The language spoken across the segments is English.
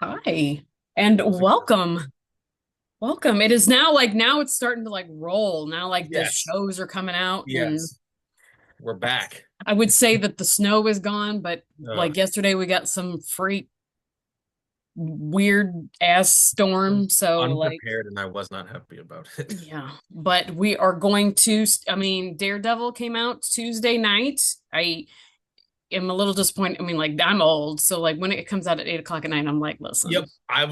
Hi and How's it going? welcome. Welcome. It is now it's starting to roll. Now the Yes, shows are coming out and yes, we're back. I would say that the snow is gone, but Uh, yesterday we got some freak weird ass storm. So Unprepared, and I was not happy about it. yeah, but we are going to I mean Daredevil came out Tuesday night. I am a little disappointed. I mean I'm old, so when it comes out at 8 o'clock at night, I'm like, listen, Yep, I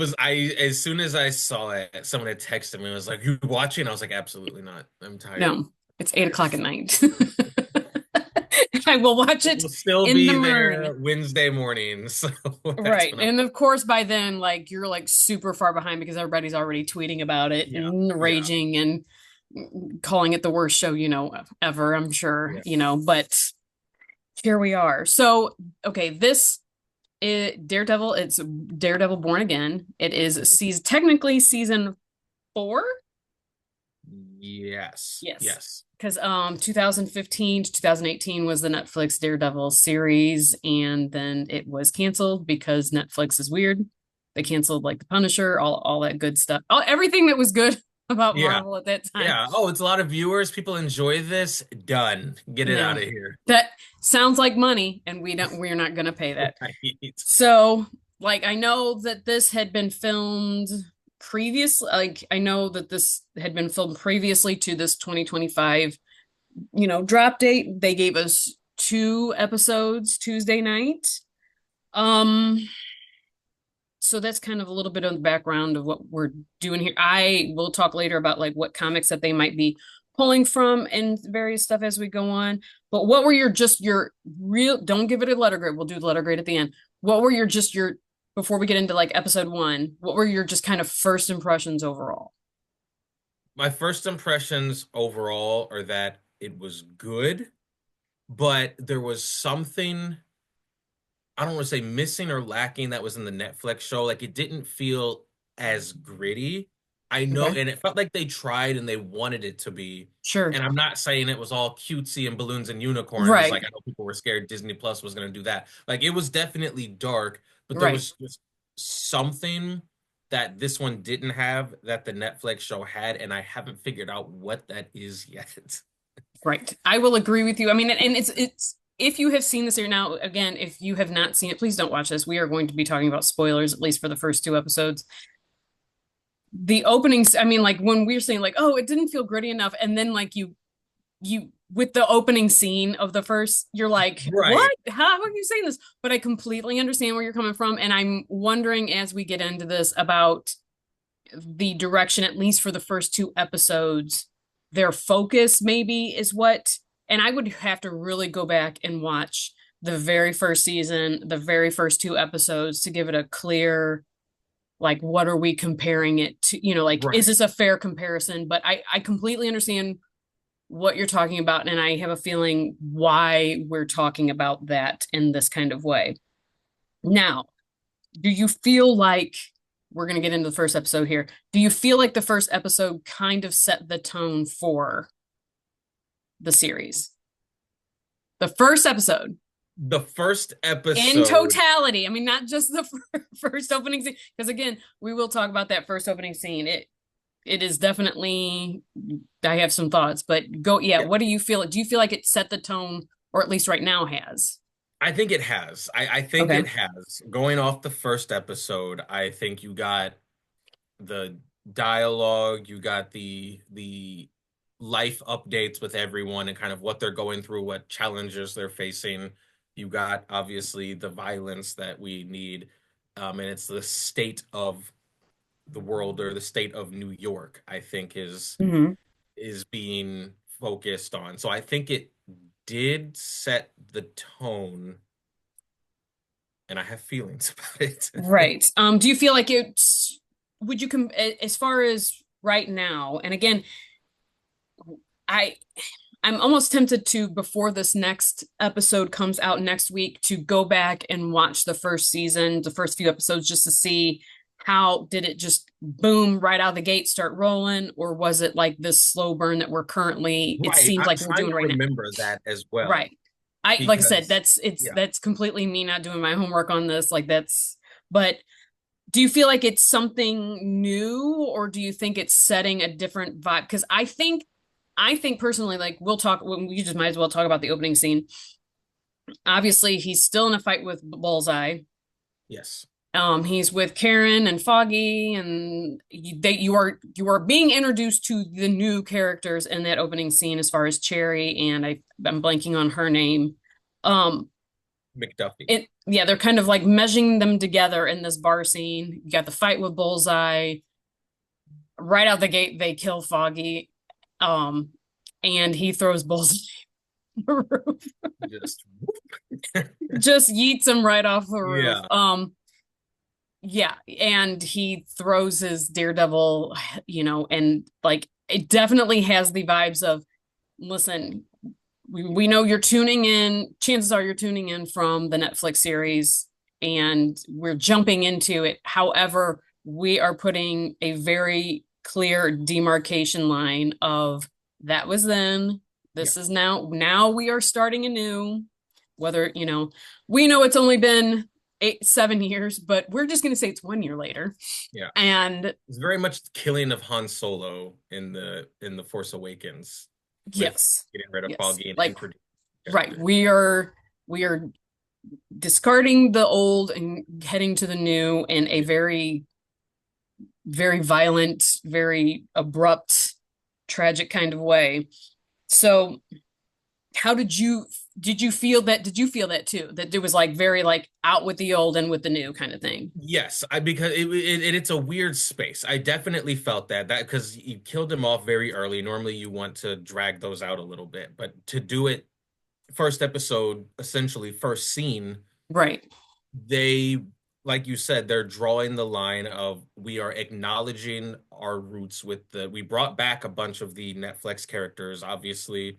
as soon as I saw it, someone had texted me and was like, "You watching?" I was like, "Absolutely not. I'm tired." no, it's 8 o'clock at night. I will watch It it will still in the be morning. there Wednesday morning, so that's Right. when I'll. And of course, by then, you're super far behind because everybody's already tweeting about it Yeah, and yeah, raging and calling it the worst show, ever, I'm sure, yeah. but here we are. So, okay, this is Daredevil. It's Daredevil Born Again. It is technically season four. Yes, Yes. yes. Because 2015 to 2018 was the Netflix Daredevil series, and then it was canceled because Netflix is weird. They canceled The Punisher, all that good stuff. Everything that was good about Yeah, Marvel at that time. yeah. Oh, it's a lot of viewers. People enjoy this. Done. Get it out No. of here. That sounds like money, and we're not gonna pay that. Right. So, I know that this had been filmed previously. I know that this had been filmed previously to this 2025 drop date. They gave us two episodes Tuesday night. Um, so that's kind of a little bit of the background of what we're doing here. I will talk later about what comics that they might be pulling from and various stuff as we go on. But what were your real, don't give it a letter grade. We'll do the letter grade at the end. What were your before we get into episode one, what were your just kind of first impressions overall? My first impressions overall are that it was good, but there was something, I don't want to say missing or lacking that was in the Netflix show. Like it didn't feel as gritty. I know, Okay. and it felt like they tried and they wanted it to be. Sure. And I'm not saying it was all cutesy and balloons and unicorns. Right. Like I know people were scared Disney Plus was going to do that. Like it was definitely dark, but there Right. was just something that this one didn't have that the Netflix show had, and I haven't figured out what that is yet. Right. I will agree with you. I mean, and it's if you have seen this here now, again, if you have not seen it, please don't watch this. We are going to be talking about spoilers, at least for the first two episodes. The openings, I mean, when we were saying oh, it didn't feel gritty enough, and then you with the opening scene of the first, you're like, what? Right. How are you saying this? But I completely understand where you're coming from, and I'm wondering as we get into this about the direction, at least for the first two episodes, their focus maybe is what, and I would have to really go back and watch the very first season, the very first two episodes to give it a clear, what are we comparing it to? Is Right. this a fair comparison? But I completely understand what you're talking about, and I have a feeling why we're talking about that in this kind of way. Now, do you feel like we're going to get into the first episode here? Do you feel like the first episode kind of set the tone for the series? The first episode The first in episode. totality. I mean, not just the first opening scene, because again, we will talk about that first opening scene. It is definitely. I have some thoughts, but go. Yeah, Yeah, what do you feel? Do you feel like it set the tone, or at least right now has? I think it has. I think Okay. it has. Going off the first episode, I think you got the dialogue, you got the life updates with everyone and kind of what they're going through, what challenges they're facing. You got obviously the violence that we need, and it's the state of the world or the state of New York, I think Hmm. is being focused on. So I think it did set the tone, and I have feelings about it. Right. Do you feel like it's, would you as far as right now, and again, I I'm almost tempted to, before this next episode comes out next week, to go back and watch the first season, the first few episodes, just to see how did it just boom right out of the gate start rolling, or was it like this slow burn that it Right. seems I'm like we're trying doing to right now. remember that as well Right. Like I said, because, yeah, that's completely me not doing my homework on this. But Do you feel like it's something new, or do you think it's setting a different vibe? Because I think personally, like we'll talk, we just might as well talk about the opening scene. Obviously, he's still in a fight with Bullseye. Yes. He's with Karen and Foggy, and you are being introduced to the new characters in that opening scene, as far as Cherry and I'm blanking on her name. Um, McDuffie. yeah, they're kind of like meshing them together in this bar scene. You got the fight with Bullseye. Right out the gate, they kill Foggy, um, and he throws Bullseye off the roof. Just Just yeets him right off the roof. yeah. Yeah, and he throws his Daredevil, and like it definitely has the vibes of, listen, we know you're tuning in, chances are you're tuning in from the Netflix series, and we're jumping into it. However, we are putting a very clear demarcation line of that was then, Yeah. this is now. Now we are starting anew. Whether, we know it's only been 7 years, but we're just going to say it's 1 year later. Yeah. And It's very much the killing of Han Solo in the Force Awakens with yes, getting rid of yes, Foggy and like, introducing the right, character. we are discarding the old and heading to the new in a Yeah. very, very violent, very abrupt, tragic kind of way. So how did you feel that too, that it was like very like out with the old and with the new kind of thing? Yes, I because it's a weird space. I definitely felt that because you killed him off very early. Normally, you want to drag those out a little bit, but to do it first episode, essentially first scene, Right. they, like you said, they're drawing the line of we are acknowledging our roots with we brought back a bunch of the Netflix characters, obviously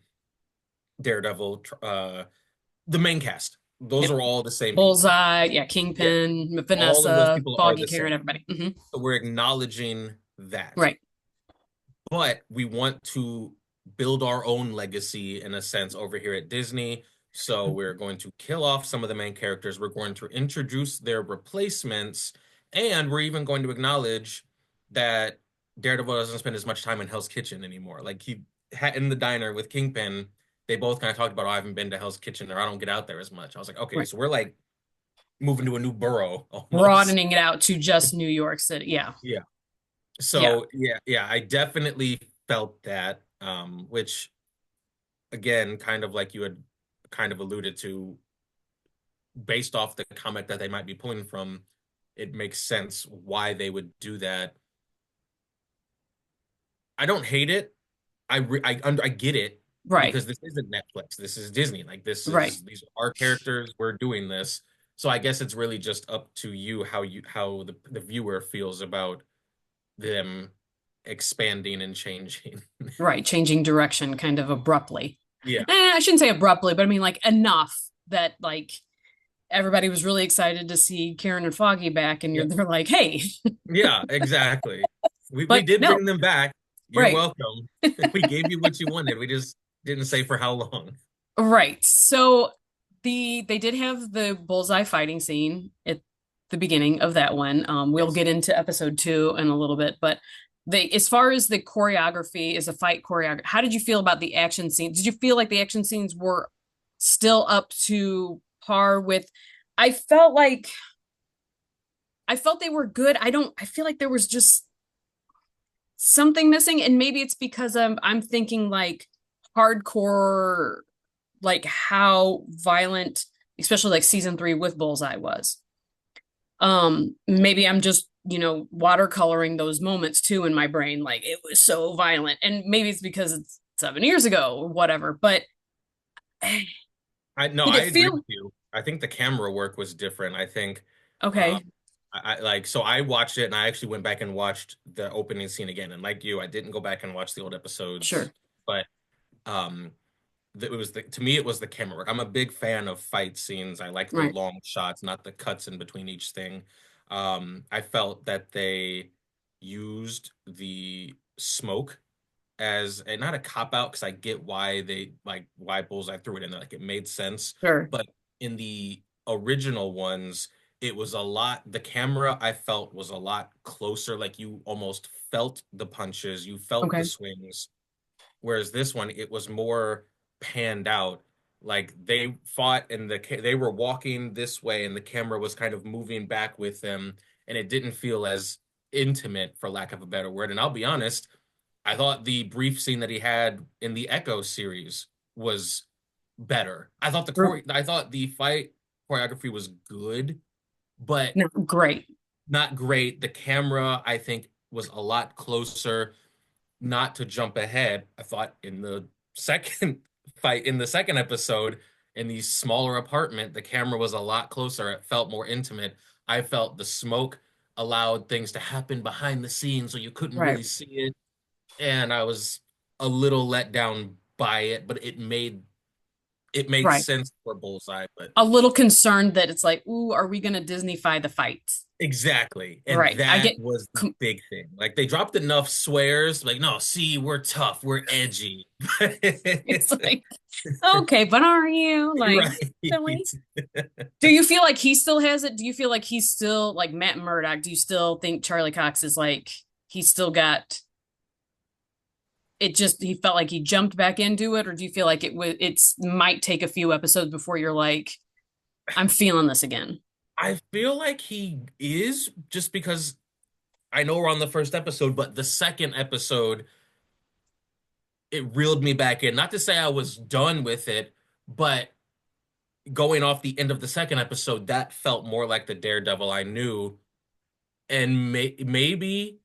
Daredevil, the main cast. Those Yep. are all the same people. Bullseye, yeah, Yeah, Kingpin, all of those Vanessa, people are Foggy, the Karen, same. everybody. So we're acknowledging that. Right. But we want to build our own legacy in a sense over here at Disney. So we're going to kill off some of the main characters. We're going to introduce their replacements. And we're even going to acknowledge that Daredevil doesn't spend as much time in Hell's Kitchen anymore. Like he had in the diner with Kingpin, they both kind of talked about, oh, I haven't been to Hell's Kitchen or I don't get out there as much. I was like, okay, Right. so we're like moving to a new borough almost. Broadening it out to just New York City. Yeah. Yeah. Yeah. So yeah, I definitely felt that, which again, kind of like you had kind of alluded to, based off the comic that they might be pulling from, it makes sense why they would do that. I don't hate it. I get it Right. because this isn't Netflix. This is Disney. Like Right. these are our characters. We're doing this. So I guess it's really just up to you how the viewer feels about them expanding and changing. Right. Changing direction kind of abruptly. Yeah. I shouldn't say abruptly, but I mean like enough that like everybody was really excited to see Karen and Foggy back, and Yeah. they're like, hey, Yeah, exactly. We but did no. bring them back. You're Right. welcome. We gave you what you wanted. We just didn't say for how long. Right. So they did have the bullseye fighting scene at the beginning of that one. We'll Yes. get into episode 2 in a little bit, but they, as far as the choreography, is a fight choreography. How did you feel about the action scenes? Did you feel like the action scenes were still up to par with? I felt like I felt they were good. I feel like there was just something missing, and maybe it's because I'm thinking like hardcore, like how violent, especially like season 3 with Bullseye was. Maybe I'm just, watercoloring those moments too in my brain, like it was so violent. And maybe it's because it's 7 years ago or whatever, but I no, did I it agree feel with you. I think the camera work was different. I think um okay? I like so I watched it and I actually went back and watched the opening scene again. And like you, I didn't go back and watch the old episodes, Sure. but um it was to me it was the camera work. I'm a big fan of fight scenes. I like the Right. long shots, not the cuts in between each thing. I felt that they used the smoke as a, not a cop out because I get why they like why Bullseye threw it in there. Like it made sense. Sure. But in the original ones, It was a lot, the camera I felt was a lot closer, like you almost felt the punches, you felt the Okay. swings. Whereas this one, it was more panned out. Like they fought and they were walking this way and the camera was kind of moving back with them, and it didn't feel as intimate, for lack of a better word. And I'll be honest, I thought the brief scene that he had in the Echo series was better. I thought the fight choreography was good, but No, great. not great. The camera, I think, was a lot closer. Not to jump ahead, I thought in the second fight, in the second episode, in the smaller apartment, the camera was a lot closer. It felt more intimate. I felt the smoke allowed things to happen behind the scenes, so you couldn't Right. really see it. And I was a little let down by it, but it made Right. sense for Bullseye. But A little concerned that it's like, ooh, are we going to Disneyfy the fights? exactly. And Right. I that get, was the big thing. Like they dropped enough swears, like, no, see, we're tough, we're edgy. it's like, okay, but are you like Right. silly? Do you feel like he still has it? Do you feel like he's still like Matt Murdock? Do you still think Charlie Cox is like he's still got it? Just he felt like he jumped back into it, or do you feel like it's might take a few episodes before you're like, I'm feeling this again? I feel like he is, just because I know we're on the first episode, but the second episode, it reeled me back in. Not to say I was done with it, but going off the end of the second episode, that felt more like the Daredevil I knew. And maybe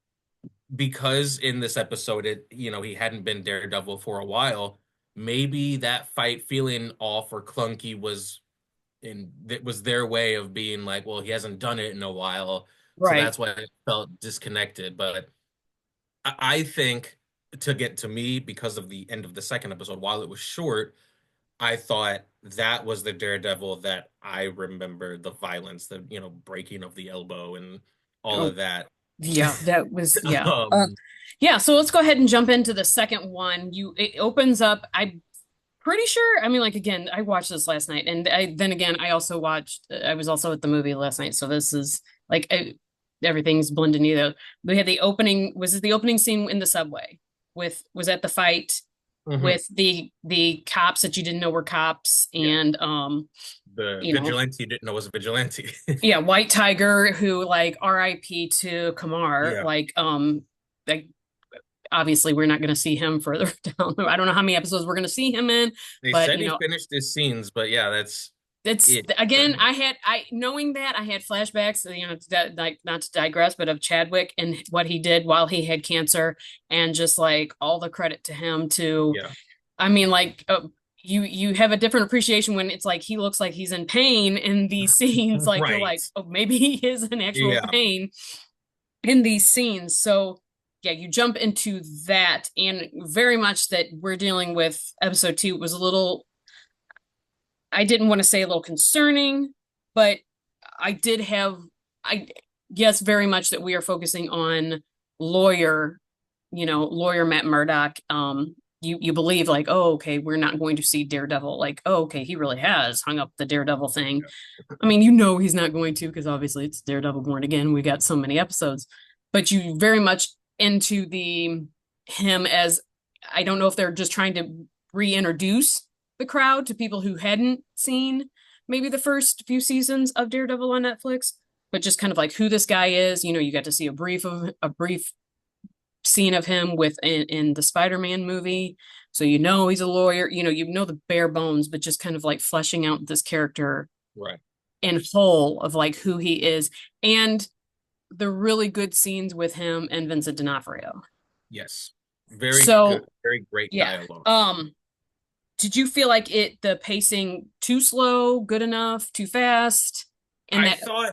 because in this episode, he hadn't been Daredevil for a while, maybe that fight feeling off or clunky was and it was their way of being like, well, he hasn't done it in a while, so Right. that's why it felt disconnected. But I think, to get to me, because of the end of the second episode, while it was short, I thought that was the Daredevil that I remember, the violence, the breaking of the elbow and all Oh, of that. yeah, that was yeah. Um, Yeah, so let's go ahead and jump into the second one. It opens up. I'm pretty sure. I mean, like again, I watched this last night, and then again, I also watched. I was also at the movie last night, so this is like everything's blended together. We had the opening. Was it the opening scene in the subway? Was that the fight mhm. with the cops that you didn't know were cops, Yeah, and the you know, vigilante you didn't know was a vigilante. yeah, White Tiger who like R.I.P. to Kamar, Yeah, like obviously we're not going to see him further down. I don't know how many episodes we're going to see him in, they but said he finished his scenes, but yeah, that's it's it for again, him. I knowing that I had flashbacks, like not to digress, but of Chadwick and what he did while he had cancer, and just like all the credit to him to, Yeah. I mean, like you have a different appreciation when it's like he looks like he's in pain in these scenes. Like you're Right. like, oh, maybe he is in actual Yeah. pain in these scenes. So yeah, you jump into that, and very much that we're dealing with episode two was a little, I didn't want to say a little concerning, but I did have, I yes, very much that we are focusing on lawyer, lawyer Matt Murdock. You believe like, oh, okay, we're not going to see Daredevil. Like, oh, okay, he really has hung up the Daredevil thing. I mean, he's not going to because obviously it's Daredevil Born Again. We got so many episodes, but you very much into the him as, I don't know if they're just trying to reintroduce the crowd to people who hadn't seen maybe the first few seasons of Daredevil on Netflix, but just kind of like who this guy is. You got to see a brief scene of him in the Spider-Man movie. So he's a lawyer, the bare bones, but just kind of like fleshing out this character Right. in whole of like who he is, and the really good scenes with him and Vincent D'Onofrio. Yes. Very good. So Very great yeah. dialogue. Did you feel like the pacing too slow, good enough, too fast? And I that thought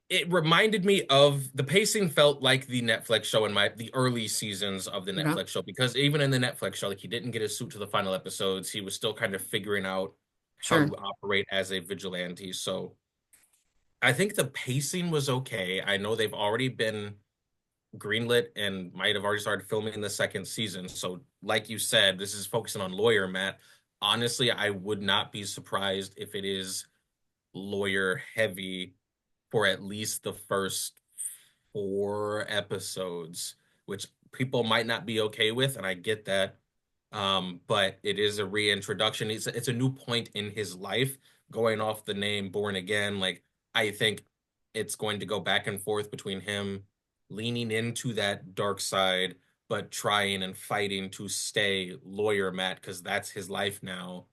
it reminded me of, the pacing felt like the Netflix show in the early seasons of the okay, Netflix show, because even in the Netflix show, like, he didn't get his suit to the final episodes. He was still kind of figuring out how sure. to operate as a vigilante. So I think the pacing was okay. I know they've already been greenlit and might have already started filming the second season. So, like you said, this is focusing on lawyer Matt. Honestly, I would not be surprised if it is lawyer heavy for at least the first 4 episodes, which people might not be okay with, and I get that. But it is a reintroduction. It's a new point in his life, going off the name Born Again. Like, I think it's going to go back and forth between him leaning into that dark side, but trying and fighting to stay lawyer Matt, because that's his life now.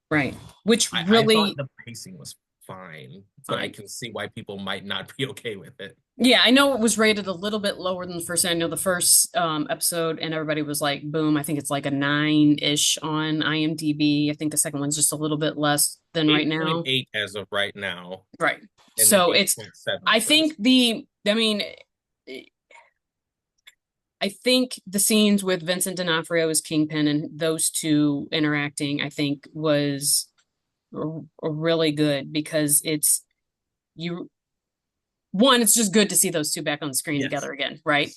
Right. Which I thought really the pacing was fine, but I fine. can see why people might not be okay with it. Yeah, I know it was rated a little bit lower than the first. I know the first episode, and everybody was like, "Boom!" I think it's like a 9-ish on IMDb. I think the second one's just a little bit less than right now. 8.8 as of right now, Right. and then So it's. 8.7 I for this. think the. I mean, I think the scenes with Vincent D'Onofrio as Kingpin and those two interacting, I think, was really good because it's you one, it's just good to see those two back on the screen Yes. together again, right?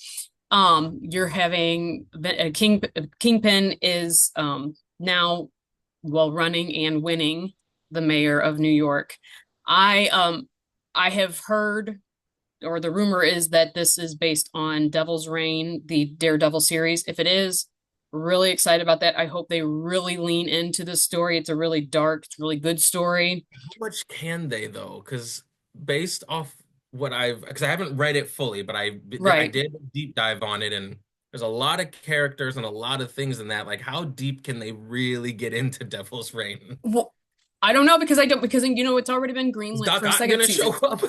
You're having Kingpin is now well running and winning the mayor of New York. I have heard, or the rumor is that this is based on Devil's Reign, the Daredevil series. If it is, really excited about that. I hope they really lean into the story. It's a really dark, it's a really good story. How much can they though? Because based off what because I haven't read it fully, but I Right. did a deep dive on it, and there's a lot of characters and a lot of things in that. Like, how deep can they really get into Devil's Reign? Well, I don't know because I don't because it's already been Is greenlit Doc for a Ock second gonna show season. up?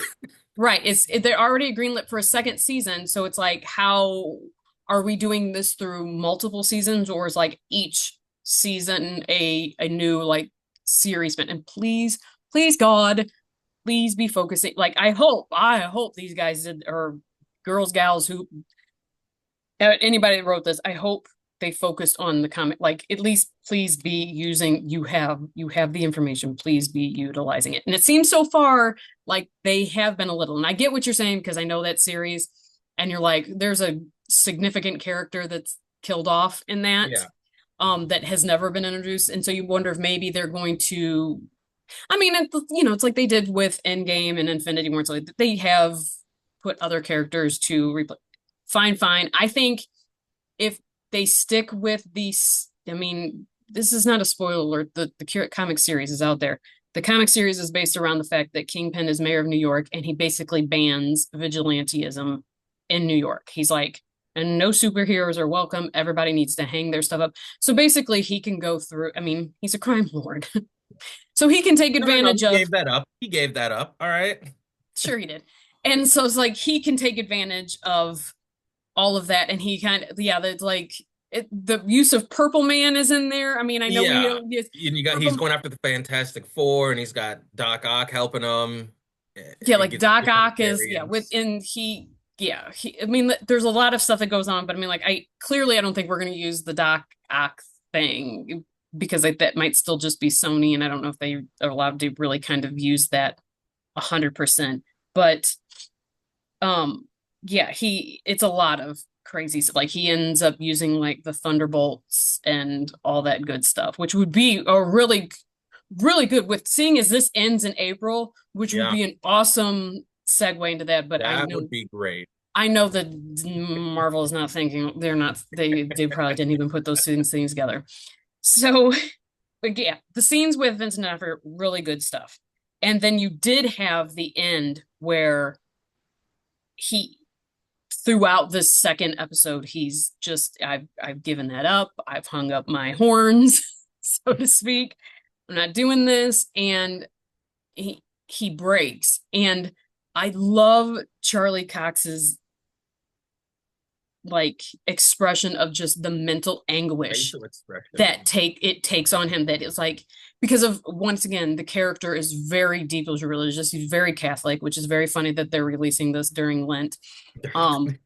Right. They're already greenlit for a second season, so it's like how are we doing this through multiple seasons, or is like each season a new like series? And please God, please be focusing. Like I hope these guys did, or girls, gals, who anybody that wrote this, I hope they focused on the comic. Like at least please be using you have the information, please be utilizing it. And it seems so far like they have been a little. And I get what you're saying because I know that series, and you're like, there's a significant character that's killed off in that, Yeah. that has never been introduced. And so you wonder if maybe they're going to, I mean, it's like they did with Endgame and Infinity War. So they have put other characters to replace. Fine. I think if they stick with these, I mean, this is not a spoiler alert. The comic series is out there. The comic series is based around the fact that Kingpin is mayor of New York, and he basically bans vigilantism in New York. He's like, and no superheroes are welcome. Everybody needs to hang their stuff up. So basically, he can go through. I mean, he's a crime lord, so he can take No. advantage He of. gave that up. He gave that up. All right. Sure, he did. And so it's like he can take advantage of all of that, and he kind of, yeah, that's like the use of Purple Man is in there. I mean, I know we Yeah. don't use And he's Purple. going after the Fantastic Four, and he's got Doc Ock helping him. Yeah, It like gets Doc different Ock is, yeah, variants. within I mean, there's a lot of stuff that goes on, but I mean, like, I don't think we're going to use the Doc Ock thing because that might still just be Sony, and I don't know if they are allowed to really kind of use that 100%. But um, yeah, it's a lot of crazy stuff. Like he ends up using like the Thunderbolts and all that good stuff, which would be a really, really good with seeing as this ends in April, which would Yeah, be an awesome segue into that. But that would be great. I know that Marvel is not thinking, they probably didn't even put those things together. So, but yeah, the scenes with Vincent D'Onofrio, really good stuff. And then you did have the end where he throughout this second episode, he's just I've given that up. I've hung up my horns, so to speak. I'm not doing this, and he breaks. And I love Charlie Cox's like expression of just the mental anguish Facial expression. that takes on him, that it's like, because of, once again, the character is very deeply religious, he's very Catholic, which is very funny that they're releasing this during Lent. um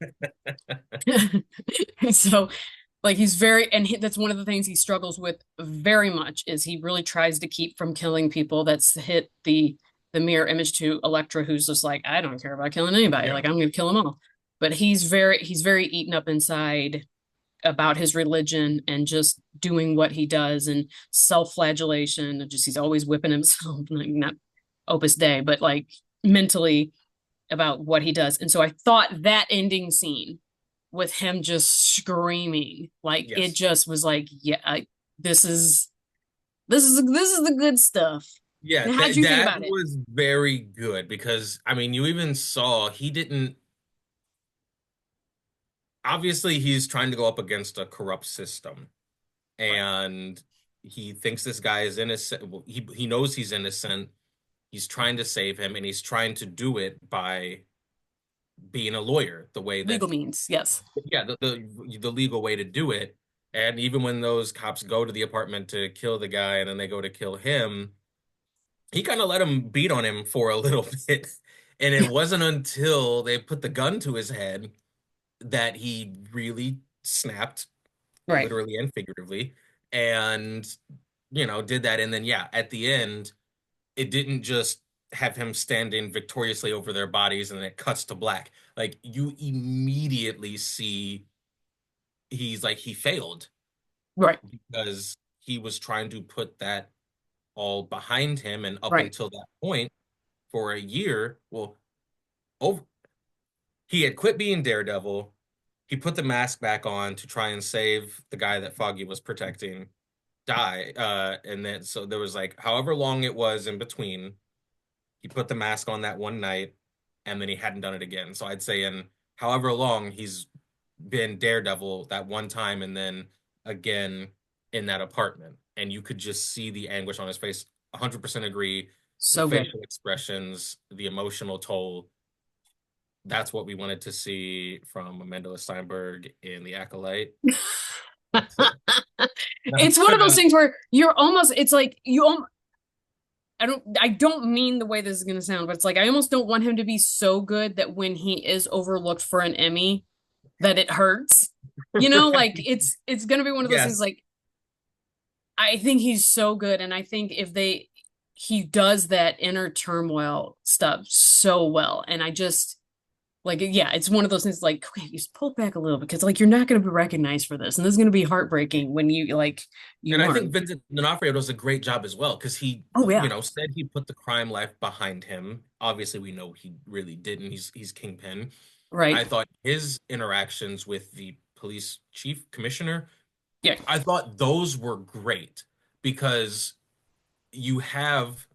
so like he's very, and that's one of the things he struggles with very much, is he really tries to keep from killing people. That's hit the mirror image to Elektra, who's just like, I don't care about killing anybody, Yeah. like I'm gonna kill them all. But he's very eaten up inside about his religion and just doing what he does, and self-flagellation, just he's always whipping himself. Like not Opus Dei, but like mentally about what he does. And so I thought that ending scene with him just screaming, like it Yes. just was like, yeah, this is this is the good stuff. Yeah, Now, how'd that you think that about it? was very good because I mean, you even saw he didn't obviously he's trying to go up against a corrupt system Right. and he thinks this guy is innocent. Well, he knows he's innocent. He's trying to save him and he's trying to do it by being a lawyer the way that Legal means, yes. yeah, the legal way to do it. And even when those cops go to the apartment to kill the guy and then they go to kill him, he kind of let him beat on him for a little bit. And it wasn't until they put the gun to his head that he really snapped, Right. literally and figuratively, and did that. And then yeah, at the end, it didn't just have him standing victoriously over their bodies and then it cuts to black. Like you immediately see he's like he failed Right. because he was trying to put that all behind him, and up Right. until that point for a year, well, over he had quit being Daredevil. He put the mask back on to try and save the guy that Foggy was protecting, die. And then so there was like however long it was in between, he put the mask on that one night, and then he hadn't done it again. So I'd say in however long he's been Daredevil that one time, and then again in that apartment, and you could just see the anguish on his face. 100% agree. The So good. facial expressions, the emotional toll. That's what we wanted to see from Amanda Steinberg in The Acolyte. That's It's not one of those gonna. things where you're almost, it's like I don't mean the way this is going to sound, but it's like I almost don't want him to be so good that when he is overlooked for an Emmy that it hurts. Like Right. it's going to be one of those things Yes. like I think he's so good and I think if he does that inner turmoil stuff so well and I just like yeah, it's one of those things like okay, just pull it back a little because like you're not going to be recognized for this and this is going to be heartbreaking when you And I learn. think Vincent D'Onofrio does a great job as well because he, Oh yeah. said he put the crime life behind him. Obviously, we know he really didn't. He's Kingpin. Right. I thought his interactions with the police chief commissioner, Yeah. I thought those were great because you have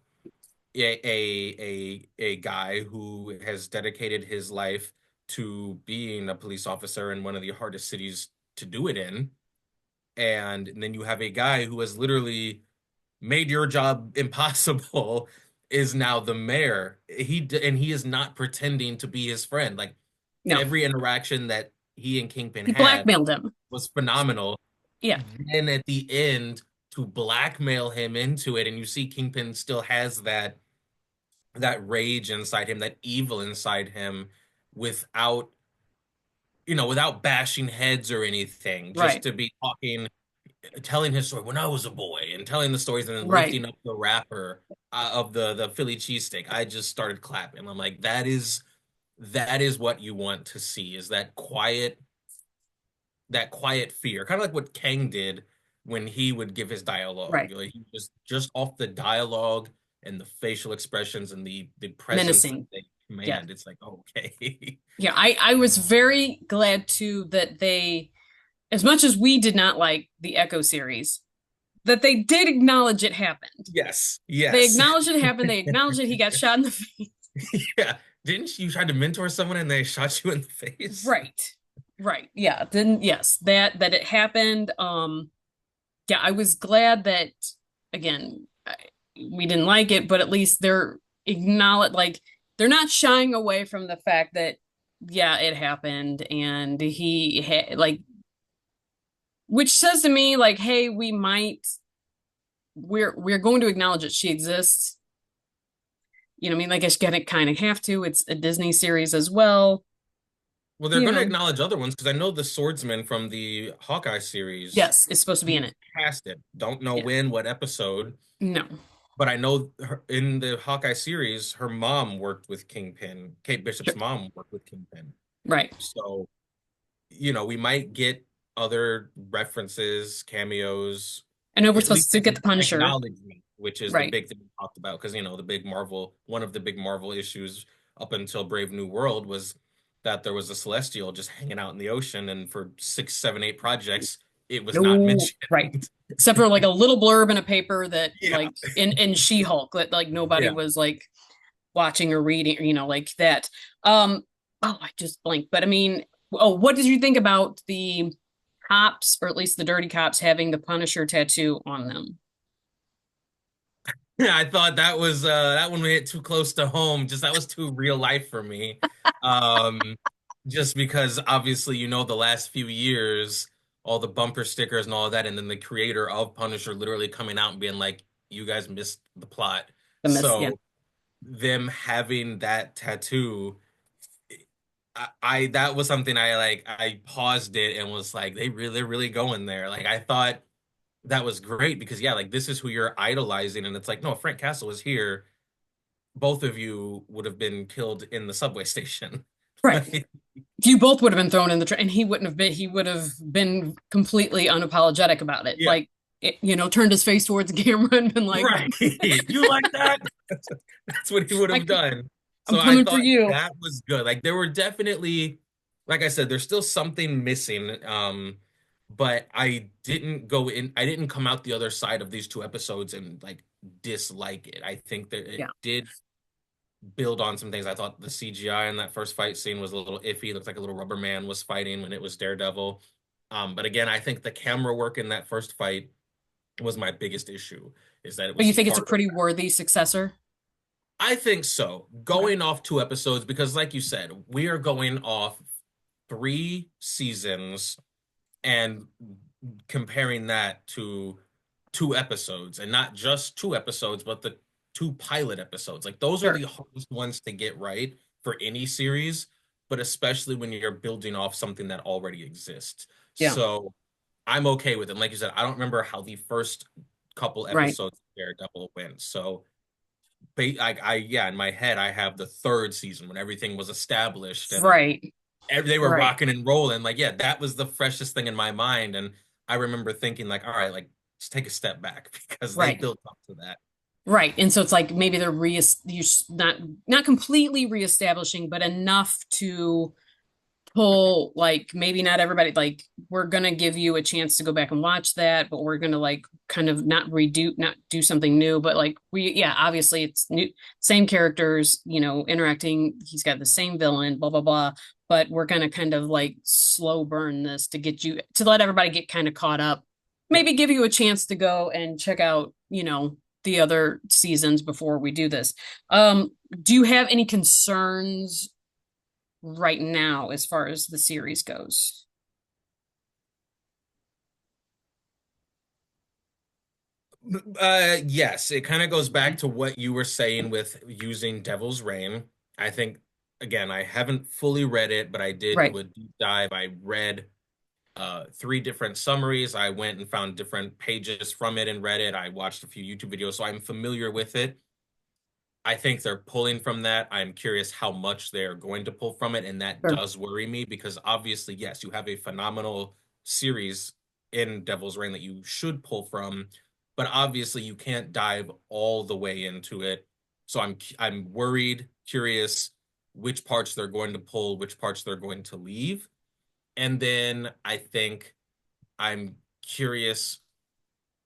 a guy who has dedicated his life to being a police officer in one of the hardest cities to do it in. And then you have a guy who has literally made your job impossible, is now the mayor. And he is not pretending to be his friend. Like No. every interaction that he and Kingpin He had blackmailed him. was phenomenal. Yeah. Then at the end, to blackmail him into it, and you see Kingpin still has that rage inside him, that evil inside him, without without bashing heads or anything, just Right. to be talking, telling his story when I was a boy, and telling the stories, and then Right. lifting up the wrapper of the Philly cheesesteak. I just started clapping. I'm like, that is what you want to see, is that quiet fear, kind of like what Kang did when he would give his dialogue. Right. Like, he just off the dialogue and the facial expressions and the presence that Menacing. they Yeah. command. It's like, okay. Yeah. I was very glad too that they, as much as we did not like the Echo series, that they did acknowledge it happened. Yes, They yes. acknowledged it happened. They acknowledged that he got shot in the face. Yeah. Didn't you try to mentor someone and they shot you in the face? Right. Right. Yeah. Then yes, that it happened. Yeah, I was glad that again, we didn't like it, but at least they're acknowledge like they're not shying away from the fact that yeah, it happened and like which says to me like hey, we're going to acknowledge that she exists. I mean, I guess you gotta kind of have to. It's a Disney series as well. Well, they're You going to know, acknowledge other ones because I know the swordsman from the Hawkeye series, yes, it's supposed to be in he's it. cast it. Don't know Yeah. when, what episode, No. but I know in the Hawkeye series, her mom worked with Kingpin. Kate Sure. Bishop's mom worked with Kingpin. Right. So, we might get other references, cameos. I know we're at least supposed to get the Punisher. acknowledgement, which is the Right. big thing we talked about. Because, the big Marvel, one of the big Marvel issues up until Brave New World was that there was a Celestial just hanging out in the ocean, and for 6, 7, 8 projects, it was not No, right. mentioned. Except for like a little blurb in a paper that Yeah. like in She-Hulk that like nobody Yeah. was like watching or reading, like that. Um, oh, I just blanked. But I mean, oh, what did you think about the cops, or at least the dirty cops, having the Punisher tattoo on them? Yeah, I thought that one hit too close to home. Just that was too real life for me. Um, just because obviously, the last few years, all the bumper stickers and all of that, and then the creator of Punisher literally coming out and being like, "You guys missed the plot." The miss, yeah. So them having that tattoo, I that was something I paused it and was like, they're really going there. Like I thought that was great because yeah, like this is who you're idolizing, and it's like, no, if Frank Castle was here, both of you would have been killed in the subway station. Right. Like, You both would have been thrown in the train, and he wouldn't have been. He would have been completely unapologetic about it. yeah, Like, turned his face towards the camera and been like, right. You like that? That's what he would have like, done. I'm So I coming for thought you. that was good. Like there were definitely, like I said, there's still something missing. But I didn't come out the other side of these 2 episodes and like dislike it. I think that it Yeah. did build on some things. I thought the CGI in that first fight scene was a little iffy. It looked like a little rubber man was fighting when it was Daredevil. But again, I think the camera work in that first fight was my biggest issue, is that it But was you think it's a far. pretty worthy successor? I think so. Okay. Going off 2 episodes, because like you said, we are going off 3 seasons and comparing that to 2 episodes, and not just 2 episodes, but the 2 pilot episodes. Like those are Sure. the hardest ones to get right for any series, but especially when you're building off something that already exists. Yeah. So I'm okay with it. And like you said, I don't remember how the first couple Right. episodes of Daredevil went. So yeah, in my head, I have the third season when everything was established and Right. they were Right. rocking and rolling. Like, yeah, that was the freshest thing in my mind. And I remember thinking, like, all right, like, just take a step back because they Right. built up to that. Right. And so it's like maybe they're you not completely reestablishing, but enough to pull, like, maybe not everybody, like, we're gonna give you a chance to go back and watch that, but we're gonna like kind of not do something new, but like yeah, obviously it's new, same characters, interacting. He's got the same villain, blah blah blah, but we're gonna kind of like slow burn this to get you to let everybody get kind of caught up. Yeah. Maybe give you a chance to go and check out, the other seasons before we do this. Do you have any concerns right now as far as the series goes? Yes, it kind of goes back to what you were saying with using Devil's Reign. I think, again, I haven't fully read it, but I did Right, do a deep dive. I read 3 different summaries. I went and found different pages from it and read it. I watched a few YouTube videos, so I'm familiar with it. I think they're pulling from that. I'm curious how much they're going to pull from it, and that sure, does worry me because obviously, yes, you have a phenomenal series in Devil's Reign that you should pull from, but obviously you can't dive all the way into it. So I'm worried, curious which parts they're going to pull, which parts they're going to leave. And then I think I'm curious.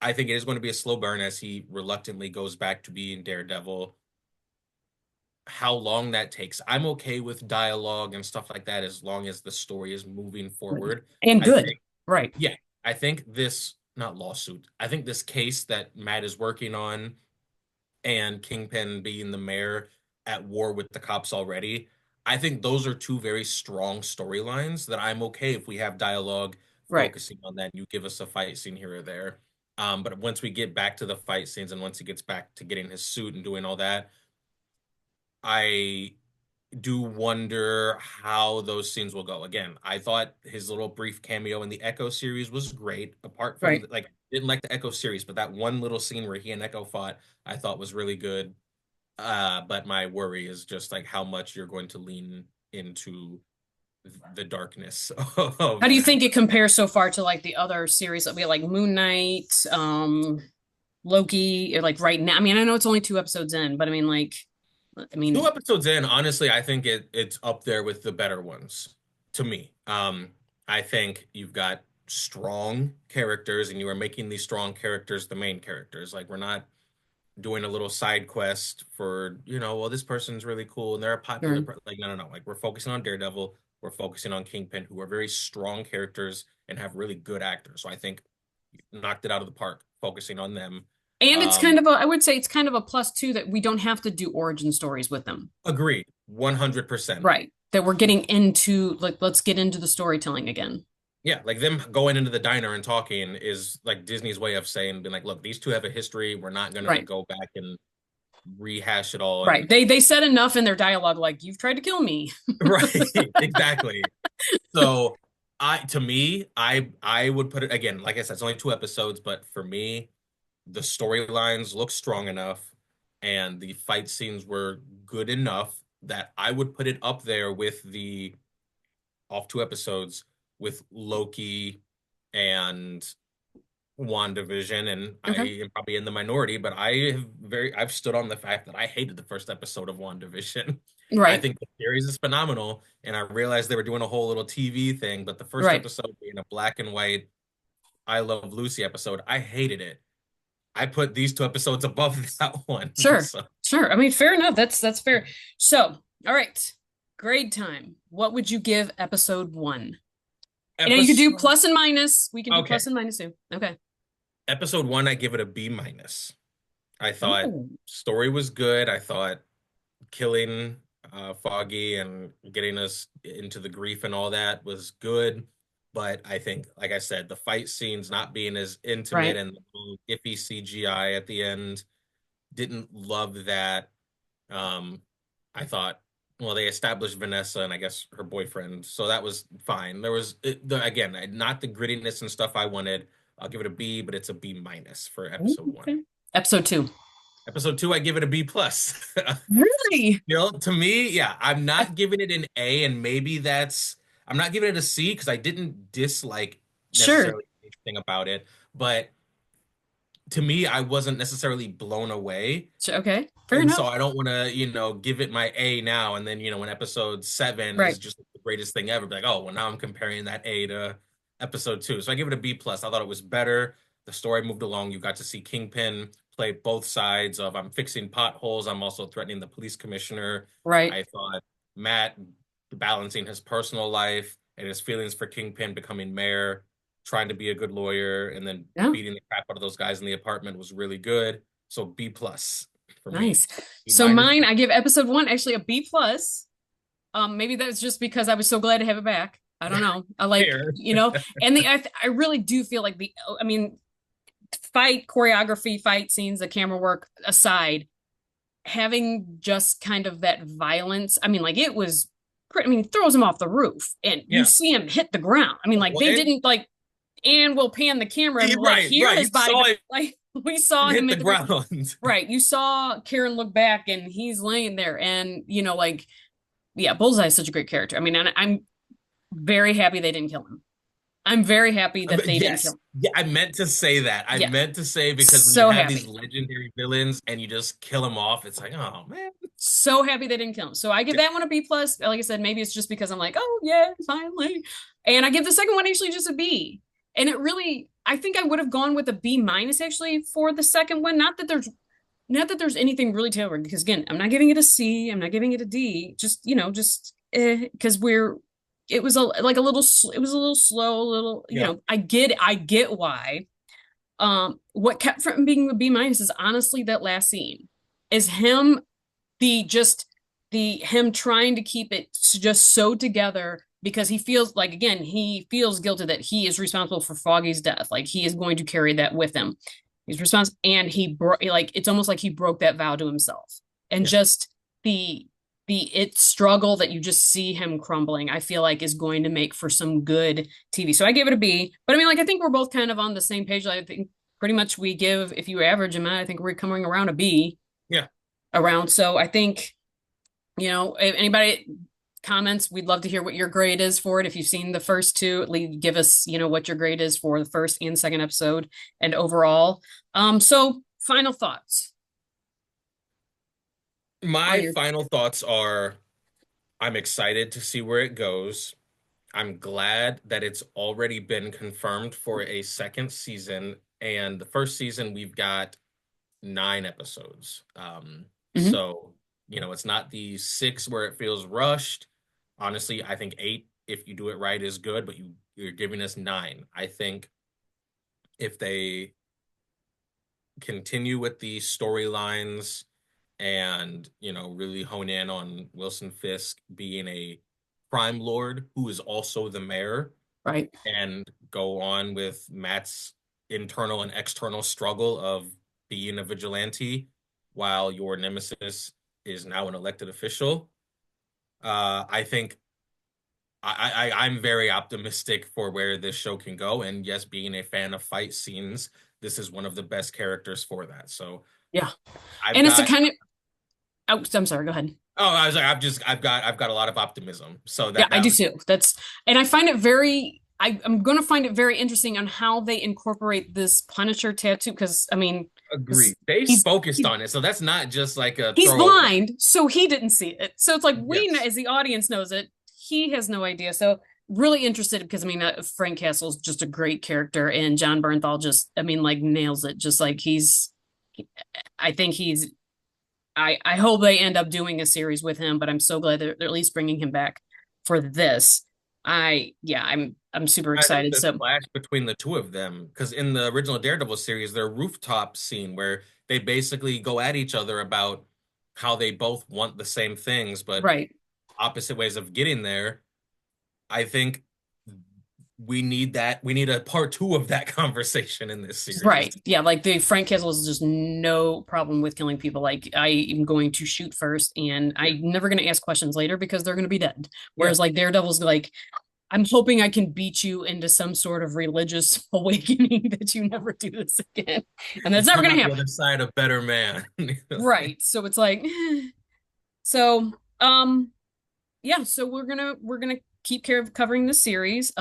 I think it is going to be a slow burn as he reluctantly goes back to being Daredevil. How long that takes. I'm okay with dialogue and stuff like that as long as the story is moving forward. and I good. think, Right, yeah, I think this, not lawsuit, I think this case that Matt is working on and Kingpin being the mayor at war with the cops already, I think those are 2 very strong storylines that I'm okay if we have dialogue right, focusing on that. And you give us a fight scene here or there. But once we get back to the fight scenes and once he gets back to getting his suit and doing all that, I do wonder how those scenes will go. Again, I thought his little brief cameo in the Echo series was great. Apart from right. like, didn't like the Echo series, but that one little scene where he and Echo fought, I thought was really good. But my worry is just like how much you're going to lean into the darkness How of do you that. think it compares so far to like the other series that we had, like Moon Knight, Loki, like right now? I mean, I know it's only 2 episodes in, but I mean, like, I Two mean, episodes in, honestly, I think it's up there with the better ones to me. I think you've got strong characters, and you are making these strong characters the main characters. Like we're not doing a little side quest for, well, this person's really cool and they're a popular sure. like no, no, no. Like we're focusing on Daredevil, we're focusing on Kingpin, who are very strong characters and have really good actors. So I think knocked it out of the park focusing on them. And it's kind Um, of a, I would say it's kind of a plus too that we don't have to do origin stories with them. Agreed, 100%. Right. That we're getting into, like, let's get into the storytelling again. Yeah, like them going into the diner and talking is like Disney's way of saying, being like, look, these two have a history. We're not gonna Right. go back and rehash it all. Right. And They said enough in their dialogue, like, you've tried to kill me. right, exactly. So to me, I would put it again, like I said, it's only 2 episodes, but for me, the storylines look strong enough and the fight scenes were good enough that I would put it up there with the off 2 episodes with Loki and WandaVision, and I Okay. am probably in the minority, but I've stood on the fact that I hated the first episode of WandaVision. I Right. think the series is phenomenal, and I realized they were doing a whole little TV thing, but the first Right. episode being a black and white I Love Lucy episode, I hated it. I put these 2 episodes above that one. Sure. So Sure. I mean, fair enough. That's fair. So, all right. Grade time. What would you give episode one? You know, you could do episode plus and minus. We can do plus okay. and minus too. Okay. Episode one, I give it a B minus. I thought Oh, story was good. I thought killing Foggy and getting us into the grief and all that was good. But I think, like I said, the fight scenes not being as intimate right. and the iffy CGI at the end, didn't love that. Um, I thought, well, they established Vanessa and I guess her boyfriend, so that was fine. There was again, not the grittiness and stuff I wanted. I'll give it a B, but it's a B minus for Ooh, episode one. okay. Episode two. Episode two, I give it a B plus. Really? To me, yeah, I'm I, not giving it an A, and maybe I'm not giving it a C because I didn't dislike sure. necessarily anything about it, but to me, I wasn't necessarily blown away. Sure. Okay. Fair And so enough. I don't want to, give it my A now, and then, when episode seven Right. is just the greatest thing ever, be like, oh, well, now I'm comparing that A to episode two. So I give it a B plus. I thought it was better. The story moved along. You got to see Kingpin play both sides of I'm fixing potholes. I'm also threatening the police commissioner. Right. I thought Matt balancing his personal life and his feelings for Kingpin becoming mayor, trying to be a good lawyer, and then Yeah. beating the crap out of those guys in the apartment was really good. So B plus for me. Nice. B So minus. mine, I give episode one actually a B plus. Maybe that's just because I was so glad to have it back. I don't know. I like, Fair. and I really do feel like I mean, fight choreography, fight scenes, the camera work aside, having just kind of that violence. I mean, like it was, I mean, throws him off the roof and you Yeah. see him hit the ground. I mean, like Well, they didn't like, and we'll pan the camera and like right, hear right. his You body, saw but it like we saw him hit the hit the ground. ground. Right. You saw Karen look back and he's laying there and, like, yeah, Bullseye is such a great character. I mean, and I'm very happy they didn't kill him. I'm very happy that they didn't kill Yes. him. Yeah, I meant to say that. I Yeah. meant to say because when you So have these happy. legendary villains and you just kill them off, it's like, oh man. So happy they didn't kill him. So I give that one a B plus. Like I said, maybe it's just because I'm like, oh yeah, finally. And I give the second one actually just a B. And it really, I think I would have gone with a B minus actually for the second one. Not that there's anything really tailored because again, I'm not giving it a C. I'm not giving it a D. Just because it was like a little, it was a little slow, a little, Yeah. I get why. What kept from being a B minus is honestly that last scene is him the just the him trying to keep it just so together because he feels like again he feels guilty that he is responsible for Foggy's death. Like he is going to carry that with him. He's responsible, and like it's almost like he broke that vow to himself, and Yeah. just the it struggle that you just see him crumbling. I feel like is going to make for some good TV. So I gave it a B, but I mean like I think we're both kind of on the same page. I think pretty much we give if you average them out, I think we're coming around a B Yeah. around. So I think, if anybody comments. We'd love to hear what your grade is for it. If you've seen the first two, at least give us, what your grade is for the first and second episode and overall. So final thoughts. Are My your final thoughts are I'm excited to see where it goes. I'm glad that it's already been confirmed for a second season. And the first season, we've got 9 episodes. Mhm. It's not the six where it feels rushed. Honestly, I think 8, if you do it right, is good, but you're giving us 9. I think if they continue with the storylines and, really hone in on Wilson Fisk being a crime lord who is also the mayor Right. and go on with Matt's internal and external struggle of being a vigilante while your nemesis is now an elected official. I think I'm very optimistic for where this show can go. And yes, being a fan of fight scenes, this is one of the best characters for that. So Yeah. I've And it's a got kind of, oh, I'm sorry, go ahead. oh, I was like, I've got a lot of optimism. So Yeah, that I that do too. And I find it I'm going to find it very interesting on how they incorporate this Punisher tattoo. Because, I mean, agree. this, They he's, focused he, on it. So that's not just like a he's throwaway. blind, so he didn't see it. So it's like Yes. as the audience knows it, he has no idea. So really interested because, I mean, Frank Castle's just a great character, and John Bernthal just, I mean, like nails it. Just like I think I hope they end up doing a series with him, but I'm so glad they're at least bringing him back for this. Yeah, I'm super I think excited. the So clash between the two of them, because in the original Daredevil series, their rooftop scene where they basically go at each other about how they both want the same things, but right, opposite ways of getting there. I think we need that. We need a part two of that conversation in this series. right, yeah, like the Frank Castle is just no problem with killing people. Like I am going to shoot first, and Yeah. I'm never going to ask questions later because they're going to be dead. Yeah. Whereas like Daredevil's like, I'm hoping I can beat you into some sort of religious awakening that you never do this again, and You that's never come going out to the happen. other side a better man. Right. So it's like, so yeah, so we're gonna keep care of covering the series.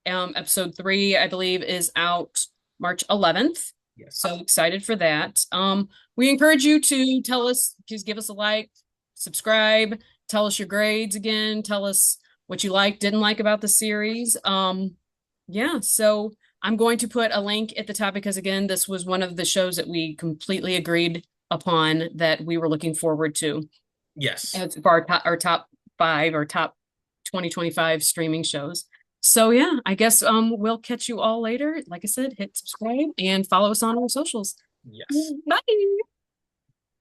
Episode 3, I believe, is out March 11th. Yes. So excited for that. We encourage you to tell us, just give us a like, subscribe, tell us your grades again, tell us what you like, didn't like about the series. Yeah, so I'm going to put a link at the top because again, this was one of the shows that we completely agreed upon that we were looking forward to. Yes. It's for our top 5 or top 2025 streaming shows. So yeah, I guess we'll catch you all later. Like I said, hit subscribe and follow us on our socials. Yes. Bye.